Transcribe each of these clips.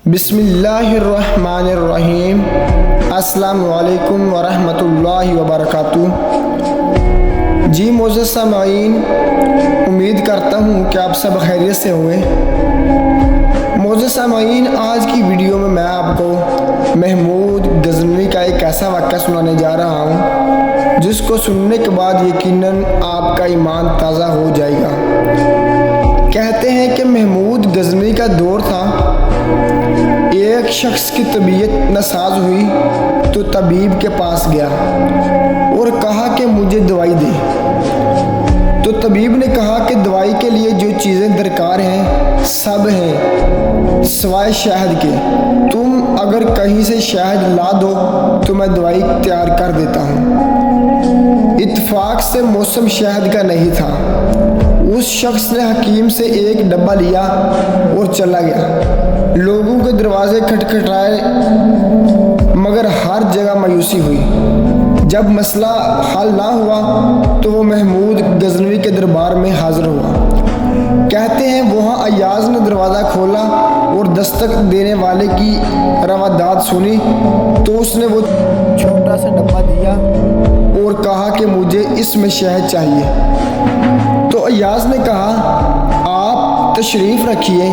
بسم اللہ الرحمن الرحیم۔ السلام علیکم ورحمۃ اللہ وبرکاتہ۔ جی معزز سامعین، امید کرتا ہوں کہ آپ سب خیریت سے ہوئے۔ معزز سامعین، آج کی ویڈیو میں آپ کو محمود غزنوی کا ایک ایسا واقعہ سنانے جا رہا ہوں جس کو سننے کے بعد یقیناً آپ کا ایمان تازہ ہو جائے گا۔ کہتے ہیں کہ محمود غزنوی کا دور تھا، ایک شخص کی طبیعت ناساز ہوئی تو طبیب کے پاس گیا اور کہا کہ مجھے دوائی دے۔ تو طبیب نے کہا کہ دوائی کے لیے جو چیزیں درکار ہیں سب ہیں سوائے شہد کے، تم اگر کہیں سے شہد لا دو تو میں دوائی تیار کر دیتا ہوں۔ اتفاق سے موسم شہد کا نہیں تھا۔ اس شخص نے حکیم سے ایک ڈبہ لیا اور چلا گیا۔ لوگوں کے دروازے کھٹکھٹائے مگر ہر جگہ مایوسی ہوئی۔ جب مسئلہ حل نہ ہوا تو وہ محمود غزنوی کے دربار میں حاضر ہوا۔ کہتے ہیں وہاں ایاز نے دروازہ کھولا اور دستک دینے والے کی رواداد سنی تو اس نے وہ چھوٹا سا ڈبہ دیا اور کہا کہ مجھے اس میں شہد چاہیے۔ تو ایاز نے کہا آپ تشریف رکھیے،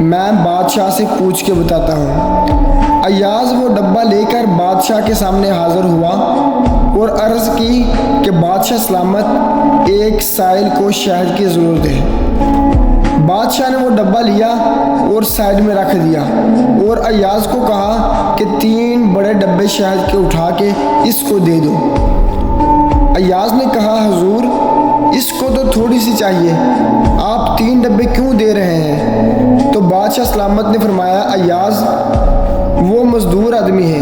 میں بادشاہ سے پوچھ کے بتاتا ہوں۔ ایاز وہ ڈبہ لے کر بادشاہ کے سامنے حاضر ہوا اور عرض کی کہ بادشاہ سلامت، ایک سائل کو شہد کی ضرورت ہے۔ بادشاہ نے وہ ڈبہ لیا اور سائڈ میں رکھ دیا اور ایاز کو کہا کہ 3 بڑے ڈبے شہد کے اٹھا کے اس کو دے دو۔ ایاز نے کہا حضور، اس کو تو تھوڑی سی چاہیے، آپ 3 ڈبے کیوں دے رہے ہیں؟ تو بادشاہ سلامت نے فرمایا ایاز وہ مزدور آدمی ہے،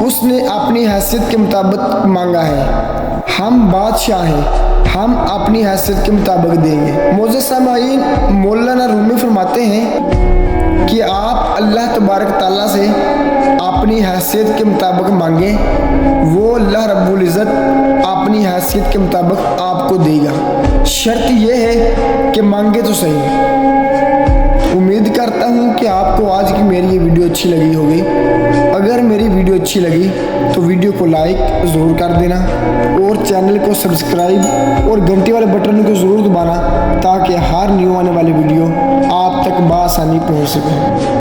اس نے اپنی حیثیت کے مطابق مانگا ہے، ہم بادشاہ ہیں، ہم اپنی حیثیت کے مطابق دیں گے۔ معزز سامعین، مولانا رومی فرماتے ہیں کہ آپ اللہ تبارک تعالیٰ سے اپنی حیثیت کے مطابق مانگیں، وہ اللہ رب العزت اپنی حیثیت کے مطابق آپ کو دے گا۔ شرط یہ ہے کہ مانگے تو صحیح۔ امید کرتا ہوں کہ آپ کو آج کی میری یہ ویڈیو اچھی لگی ہوگی۔ اگر میری ویڈیو اچھی لگی تو ویڈیو کو لائک ضرور کر دینا اور چینل کو سبسکرائب اور گھنٹی والے بٹن کو ضرور دبانا تاکہ ہر نیو آنے والی ویڈیو آپ تک بآسانی پہنچ سکے۔